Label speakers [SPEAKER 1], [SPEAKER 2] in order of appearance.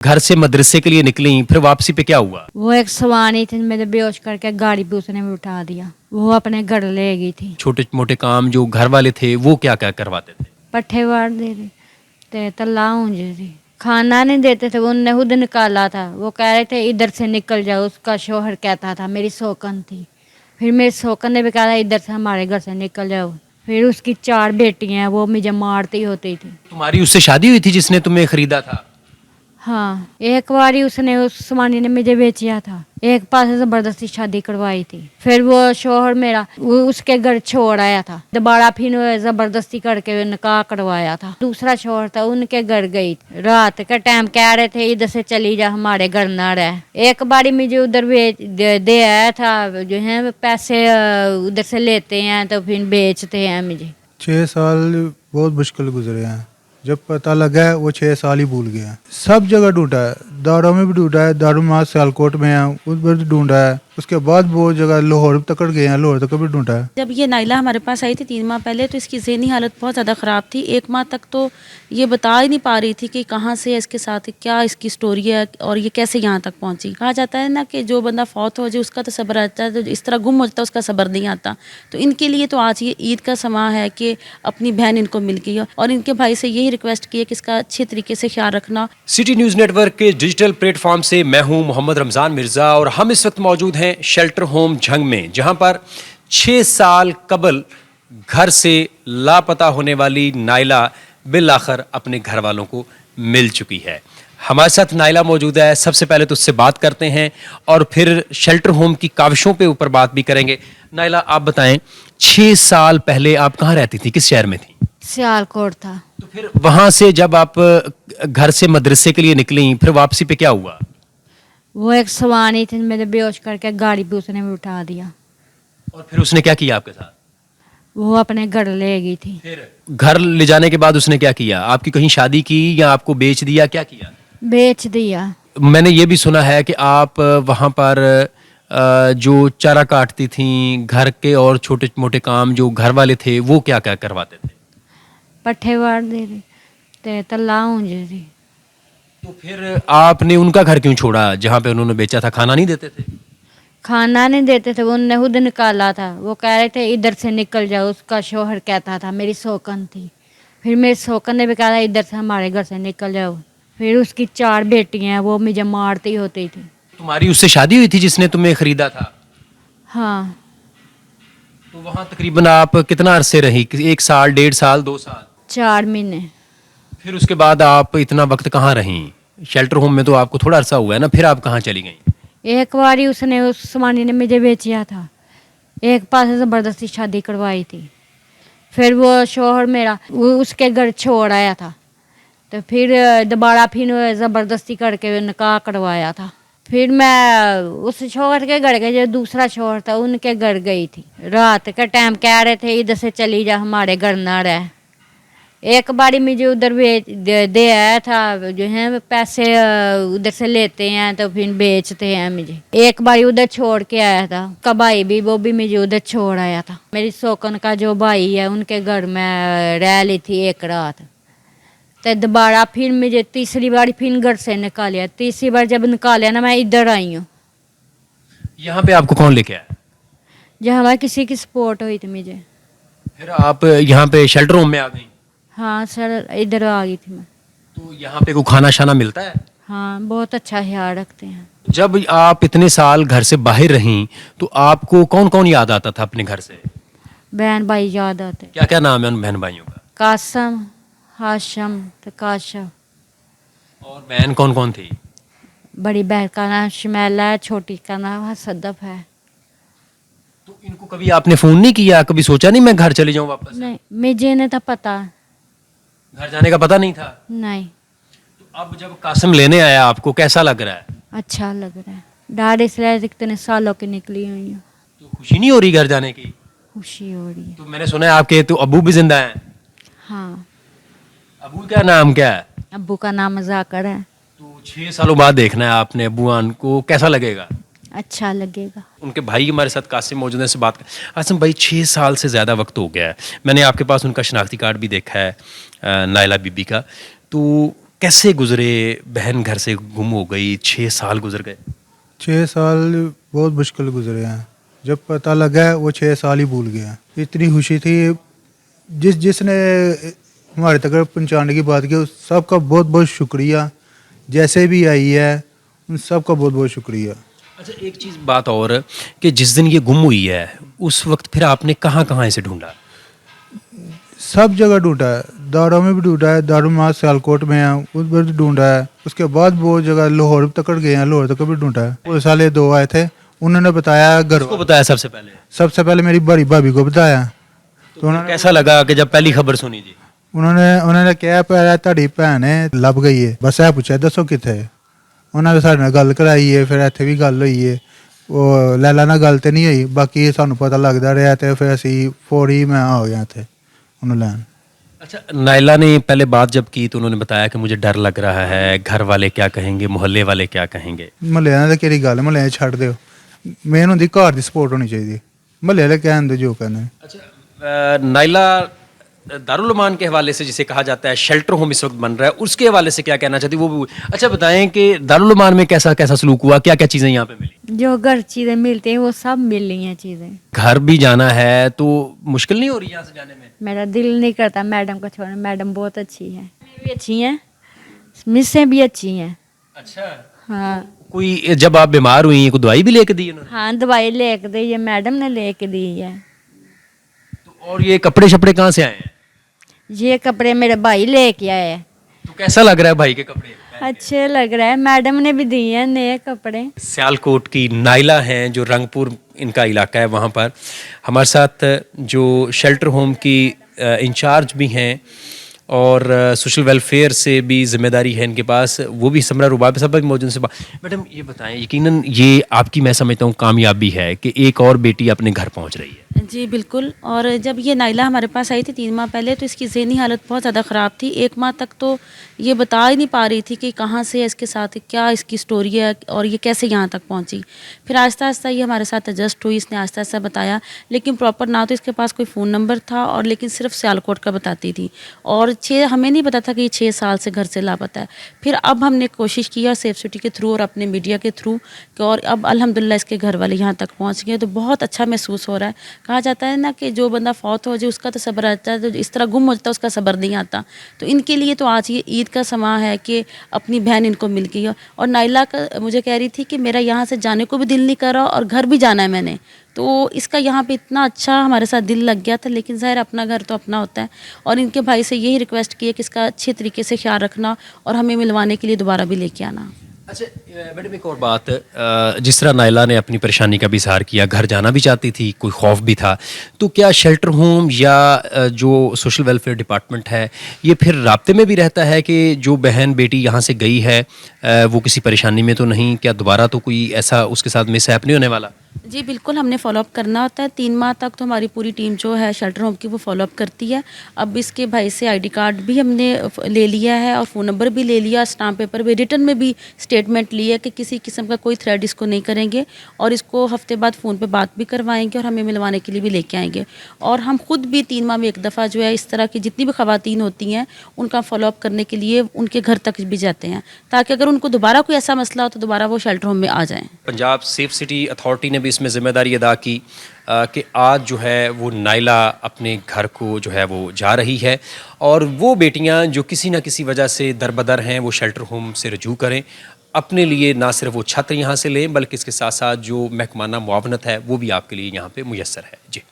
[SPEAKER 1] घर से मदरसे के लिए निकली, फिर वापसी पे क्या हुआ?
[SPEAKER 2] वो एक सवानी थी, मेरे बेहोश करके गाड़ी पे उसने भी उठा दिया। वो अपने घर ले गई थी।
[SPEAKER 1] छोटे मोटे काम जो घर वाले थे वो क्या क्या करवाते थे?
[SPEAKER 2] पट्ठे वार दे थे, ते तला ऊंझे थी, खाना नहीं देते थे। उनने खुद निकाला था। वो कह रहे थे इधर से निकल जाओ। उसका शोहर कहता था, मेरी सौकन थी। फिर मेरी सौकन ने भी कहा था इधर से, हमारे घर से निकल जाओ। फिर उसकी 4 बेटियां हैं, वो मुझे मारती होती थी।
[SPEAKER 1] तुम्हारी उससे शादी हुई थी जिसने तुम्हें खरीदा था?
[SPEAKER 2] हाँ, एक बारी उसने, उस समानी ने मुझे बेचिया था। एक पास से जबरदस्ती शादी करवाई थी। फिर वो शोहर मेरा वो उसके घर छोड़ आया था। दोबारा फिर वो जबरदस्ती करके निकाह करवाया था। दूसरा शोहर था, उनके घर गई। रात के टाइम कह रहे थे इधर से चली जा, हमारे घर ना रह। एक बारी मुझे उधर दे आया था। जो है पैसे उधर से लेते हैं तो फिर बेचते हैं मुझे।
[SPEAKER 3] 6 साल बहुत मुश्किल गुजरे हैं। जब पता लगा है वो 6 साल ही भूल गया। सब जगह ढूंढा है, दारों में भी ढूंढा है, दारूमाद सियालकोट में है उस पर भी ढूंढा है। उसके बाद बहुत जगह लाहौर तक गए हैं, लाहौर तक भी ढूंढा है।
[SPEAKER 4] जब ये नाइला हमारे पास आई थी 3 माह पहले, तो इसकी ज़हनी हालत बहुत ज़्यादा ख़राब थी। 1 माह तक तो ये बता ही नहीं पा रही थी कि कहाँ से है, इसके साथ क्या इसकी स्टोरी है और ये कैसे यहाँ तक पहुँची। कहा जाता है ना कि जो बंदा फौत हो जाए उसका तो सब्र आता है, तो इस तरह गुम हो जाता है उसका सब्र नहीं आता। तो इनके लिए तो आज ये ईद का समा है कि अपनी बहन इनको मिल गई और इनके भाई से यही रिक्वेस्ट की है कि इसका अच्छे तरीके से ख्याल रखना।
[SPEAKER 1] सिटी न्यूज़ नेटवर्क के डिजिटल प्लेटफॉर्म से मैं हूं मोहम्मद रमज़ान मिर्ज़ा और हम इस वक्त मौजूद हैं शेल्टर होम झंग में, जहां पर 6 साल कबल घर से लापता होने वाली नाइला बिल आखिर अपने घर वालों को मिल चुकी है। हमारे साथ नाइला मौजूद है। सबसे पहले तो उससे बात करते हैं और फिर शेल्टर होम की काविशों पे ऊपर बात भी करेंगे। नाइला, आप बताएं, 6 साल पहले आप कहाँ रहती थी, किस शहर में थी?
[SPEAKER 2] सियालकोट था।
[SPEAKER 1] तो फिर वहां से जब आप घर से मदरसे के लिए निकली, फिर वापसी पे क्या हुआ?
[SPEAKER 2] वो एक सवानी थी, मेरे बेहोश करके गाड़ी पे उसने भी उठा दिया।
[SPEAKER 1] और फिर उसने क्या किया आपके साथ?
[SPEAKER 2] वो अपने घर ले गई थी।
[SPEAKER 1] फिर घर ले जाने के बाद उसने क्या किया? आपकी कहीं शादी की या आपको बेच दिया, क्या किया?
[SPEAKER 2] बेच दिया।
[SPEAKER 1] मैंने ये भी सुना है कि आप वहां पर जो चारा काटती थीं, घर के और छोटे मोटे काम जो घर वाले थे वो क्या क्या करवाते थे?
[SPEAKER 2] पट्ठे वार दे थे, ते तला ऊंझे थी।
[SPEAKER 1] तो फिर आपने उनका घर क्यों छोड़ा जहां पे उन्होंने बेचा था? खाना नहीं देते थे?
[SPEAKER 2] खाना नहीं देते थे। उनने खुद निकाला था। वो कह रहे थे इधर से निकल जाओ। उसका शोहर कहता था, मेरी सौकन थी। फिर मेरी सौकन ने भी कहा था इधर से, हमारे घर से निकल जाओ। फिर उसकी 4 बेटियां हैं, वो मुझे मारती होती थी।
[SPEAKER 1] तुम्हारी उससे शादी हुई थी जिसने तुम्हें खरीदा था?
[SPEAKER 2] हाँ,
[SPEAKER 1] तो वहां तकरीबन आप कितना अरसे रही? 1 साल, 1.5 साल, 2 साल?
[SPEAKER 2] 4 महीने।
[SPEAKER 1] फिर उसके बाद आप इतना वक्त कहाँ रहीं? शेल्टर होम में तो आपको थोड़ा अरसा हुआ है ना, फिर आप कहाँ चली गई?
[SPEAKER 2] एक बारी उसने, उस समानी ने मुझे बेचिया था। एक पास से जबरदस्ती शादी करवाई थी। फिर वो शोहर मेरा वो उसके घर छोड़ आया था। तो फिर दोबारा फिर वो जबरदस्ती करके निकाह करवाया था। फिर मैं उस शोहर के घर गई, जो दूसरा शोहर था उनके घर गई थी। रात के टाइम कह रहे थे इधर से चली जा, हमारे घर ना रह। एक बारी मुझे उधर दे आया था। जो है पैसे उधर से लेते हैं तो फिर बेचते हैं मुझे। एक बारी उधर छोड़ के आया था। का भाई भी, वो भी मुझे उधर छोड़ आया था। मेरी सौकन का जो भाई है उनके घर में रह ली थी 1 रात। तो दोबारा फिर मुझे तीसरी बार फिर घर से निकालिया। तीसरी बार जब निकालिया ना, मैं इधर आई हूँ।
[SPEAKER 1] यहाँ पे आपको कौन लेके आया?
[SPEAKER 2] जहाँ हमारे किसी की सपोर्ट हुई थी मुझे।
[SPEAKER 1] फिर आप यहाँ पे शेल्टर होम में आ गई?
[SPEAKER 2] हाँ सर, इधर आ गई थी मैं।
[SPEAKER 1] तो यहाँ पे कोई खाना शाना मिलता है?
[SPEAKER 2] हाँ, बहुत अच्छा ख्याल रखते हैं।
[SPEAKER 1] जब आप इतने साल घर से बाहर रहीं तो आपको कौन कौन याद आता था अपने घर से?
[SPEAKER 2] बहन भाई याद आते।
[SPEAKER 1] क्या क्या नाम है उन बहन भाइयों का?
[SPEAKER 2] कासम, हाशम, तो काशा।
[SPEAKER 1] और बहन कौन कौन थी?
[SPEAKER 2] बड़ी बहन का नाम शमैला है, छोटी का नाम सदफ है।
[SPEAKER 1] तो इनको कभी आपने फोन नहीं किया? कभी सोचा नहीं मैं घर चली जाऊं वापस?
[SPEAKER 2] नहीं, मुझे नहीं था पता।
[SPEAKER 1] घर जाने का पता नहीं था?
[SPEAKER 2] नहीं।
[SPEAKER 1] तो अब जब कासिम लेने आया आपको कैसा लग रहा है?
[SPEAKER 2] अच्छा लग रहा है। डर इसलिए इतने सालों की निकली हुई हूँ।
[SPEAKER 1] तो खुशी नहीं हो रही घर जाने की?
[SPEAKER 2] खुशी हो रही है।
[SPEAKER 1] तो मैंने सुना है आपके तो अबू भी जिंदा हैं।
[SPEAKER 2] हाँ,
[SPEAKER 1] अबू का नाम क्या है?
[SPEAKER 2] अब्बू का नाम मजाकर है।
[SPEAKER 1] तो 6 सालों बाद देखना है आपने अबूआन को, कैसा लगेगा?
[SPEAKER 2] अच्छा लगेगा।
[SPEAKER 1] उनके भाई हमारे साथ कासिम मौजूद है, से बात कर। कासिम भाई, 6 साल से ज़्यादा वक्त हो गया है। मैंने आपके पास उनका शनाख्ती कार्ड भी देखा है, नाइला बीबी का। तो कैसे गुजरे? बहन घर से गुम हो गई, 6 साल गुजर गए।
[SPEAKER 3] 6 साल बहुत मुश्किल गुजरे हैं। जब पता लगा वो 6 साल ही भूल गया। इतनी खुशी थी, जिसने हमारे तक पहुंचाने की बात की, उस सबका बहुत बहुत शुक्रिया। जैसे भी आई है उन सबका बहुत बहुत शुक्रिया।
[SPEAKER 1] अच्छा, एक चीज़ बात और कि जिस दिन ये गुम हुई है उस वक्त फिर आपने कहाँ कहाँ इसे ढूंढा?
[SPEAKER 3] सब जगह ढूंढा है, दारों में भी ढूंढा है, दारुमाद सियालकोट में है उस पर भी ढूंढा है। उसके बाद बहुत जगह लाहौर तक गए हैं, लाहौर तक भी ढूंढा है। पुलिस वाले 2 आए थे, उन्होंने बताया घर
[SPEAKER 1] किसको बताया सबसे पहले?
[SPEAKER 3] सबसे पहले मेरी बड़ी भाभी को बताया।
[SPEAKER 1] तो उन्होंने कैसा लगा कि जब पहली खबर सुनी थी?
[SPEAKER 3] उन्होंने कहा पहले ਤੁਹਾਡੀ ਭੈਣ ਲੱਭ ਗਈ ਹੈ, ਬਸ ਇਹ ਪੁੱਛਿਆ ਦੱਸੋ ਕਿੱਥੇ ਹੈ। ਉਹਨਾਂ ਨੇ ਸਾਡੇ ਨਾਲ ਗੱਲ ਕਰਾਈ ਹੈ, ਫਿਰ ਇੱਥੇ ਵੀ ਗੱਲ ਹੋਈ ਹੈ। ਉਹ ਲੈਲਾ ਨਾਲ ਗੱਲ ਤੇ ਨਹੀਂ ਹੋਈ, ਬਾਕੀ ਸਾਨੂੰ ਪਤਾ ਲੱਗਦਾ ਰਿਹਾ ਤੇ ਫਿਰ ਅਸੀਂ ਫੌਰੀ ਮੈਂ ਆ ਗਿਆ ਇੱਥੇ ਉਹਨੂੰ ਲੈਣ।
[SPEAKER 1] अच्छा, नायला ने पहले बात जब की तो उन्होंने बताया कि मुझे डर लग रहा है, घर वाले क्या कहेंगे, मोहल्ले वाले क्या कहेंगे।
[SPEAKER 3] ਮਹੱਲੇ ਨਾਲ ਤਾਂ ਕਿਹੜੀ ਗੱਲ, ਮਹੱਲੇ ਛੱਡ ਦਿਓ। ਮੇਨ ਹੁੰਦੀ ਘਰ ਦੀ ਸਪੋਰਟ ਹੋਣੀ ਚਾਹੀਦੀ। ਮਹੱਲੇ ਵਾਲੇ ਕਹਿਣ ਦੇ ਜੋ ਕਹਿੰਦੇ।
[SPEAKER 1] अच्छा, नायला दारुल अमान के हवाले से जिसे कहा जाता है शेल्टर होम इस वक्त बन रहा है, उसके हवाले से क्या कहना चाहती वो भी। अच्छा बताएं कि दारुल अमान में कैसा कैसा सलूक हुआ, क्या क्या चीज़ें यहाँ पे मिली?
[SPEAKER 2] जो घर चीज़ें मिलती हैं वो सब मिल रही हैं चीज़ें।
[SPEAKER 1] घर भी जाना है तो मुश्किल नहीं हो रही यहाँ से जाने में?
[SPEAKER 2] मेरा दिल नहीं करता मैडम को छोड़ने। मैडम बहुत अच्छी है, भी अच्छी हैं, मिसें भी अच्छी हैं।
[SPEAKER 1] अच्छा,
[SPEAKER 2] हाँ
[SPEAKER 1] कोई जब आप बीमार हुई कोई दवाई भी लेके दी उन्होंने?
[SPEAKER 2] हाँ, दवाई लेके दी है, मैडम ने लेके दी है।
[SPEAKER 1] तो और ये कपड़े शपड़े कहाँ से आए हैं?
[SPEAKER 2] ये कपड़े मेरे भाई लेके आए हैं।
[SPEAKER 1] तो कैसा लग रहा है भाई के कपड़े?
[SPEAKER 2] अच्छे लग रहा है, मैडम ने भी दिए हैं नए कपड़े।
[SPEAKER 1] सियालकोट की नायला हैं जो रंगपुर इनका इलाका है, वहाँ पर हमारे साथ जो शेल्टर होम की इंचार्ज भी हैं और सोशल वेलफेयर से भी जिम्मेदारी है इनके पास, वो भी समरा रुबाब साहब भी मौजूद से। मैडम ये बताएं, यकीनन ये आपकी मैं समझता हूँ कामयाबी है कि एक और बेटी अपने घर पहुँच रही है।
[SPEAKER 4] जी बिल्कुल। और जब ये नाइला हमारे पास आई थी 3 माह पहले, तो इसकी ज़हनी हालत बहुत ज़्यादा ख़राब थी। 1 माह तक तो ये बता ही नहीं पा रही थी कि कहाँ से है, इसके साथ क्या इसकी स्टोरी है और ये कैसे यहाँ तक पहुँची। फिर आहिस्ता आहिस्ता ये हमारे साथ एडजस्ट हुई, इसने आहिस्ता आहिस्ता बताया, लेकिन प्रॉपर ना तो इसके पास कोई फ़ोन नंबर था और लेकिन सिर्फ सियालकोट का बताती थी। और हमें नहीं पता था कि ये 6 साल से घर से लापता है। फिर अब हमने कोशिश किया सेफ सिटी के थ्रू और अपने मीडिया के थ्रू कि और अब अल्हम्दुलिल्लाह इसके घर वाले यहाँ तक पहुँच गए, तो बहुत अच्छा महसूस हो रहा है। कहा जाता है ना कि जो बंदा फौत हो जाए उसका तो सब्र आता है, तो इस तरह गुम हो जाता है उसका सब्र नहीं आता। तो इनके लिए तो आज ये ईद का समा है कि अपनी बहन इनको मिल गई है। और नाइला का मुझे कह रही थी कि मेरा यहाँ से जाने को भी दिल नहीं कर रहा और घर भी जाना है मैंने, तो इसका यहाँ पे इतना अच्छा हमारे साथ दिल लग गया था। लेकिन ज़ाहिर अपना घर तो अपना होता है और इनके भाई से यही रिक्वेस्ट की है कि इसका अच्छे तरीके से ख्याल रखना और हमें मिलवाने के लिए दोबारा भी लेके आना।
[SPEAKER 1] अच्छा मैडम, एक और बात, जिस तरह नायला ने अपनी परेशानी का भी इजहार किया, घर जाना भी चाहती थी, कोई खौफ भी था, तो क्या शेल्टर होम या जो सोशल वेलफेयर डिपार्टमेंट है ये फिर राब्ते में भी रहता है कि जो बहन बेटी यहाँ से गई है वो किसी परेशानी में तो नहीं, क्या दोबारा तो कोई ऐसा उसके साथ मिसहैप नहीं होने वाला?
[SPEAKER 4] जी बिल्कुल, हमने फॉलोअप करना होता है। 3 माह तक तो हमारी पूरी टीम जो है शेल्टर होम की वो फॉलोअप करती है। अब इसके भाई से आईडी कार्ड भी हमने ले लिया है और फ़ोन नंबर भी ले लिया, स्टाम्प पेपर भी, रिटर्न में भी स्टेटमेंट लिया कि किसी किस्म का कोई थ्रेड इसको नहीं करेंगे और इसको हफ्ते बाद फ़ोन पे बात भी करवाएंगे और हमें मिलवाने के लिए भी लेके आएंगे। और हम खुद भी 3 माह में एक दफ़ा जो है इस तरह की जितनी भी ख़वातीन होती हैं उनका फॉलोअप करने के लिए उनके घर तक भी जाते हैं, ताकि अगर उनको दोबारा कोई ऐसा मसला हो तो दोबारा वो शेल्टर होम में आ जाएँ।
[SPEAKER 1] पंजाब सेफ सिटी अथॉरिटी ने भी इसमें ज़िम्मेदारी अदा की कि आज जो है वो नायला अपने घर को जो है वो जा रही है और वो बेटियां जो किसी न किसी वजह से दरबदर हैं वो शेल्टर होम से रजू करें, अपने लिए ना सिर्फ वो छत्र यहाँ से लें बल्कि इसके साथ साथ जो महकमाना मुआवनत है वो भी आपके लिए यहाँ पे मुयस्सर है। जी।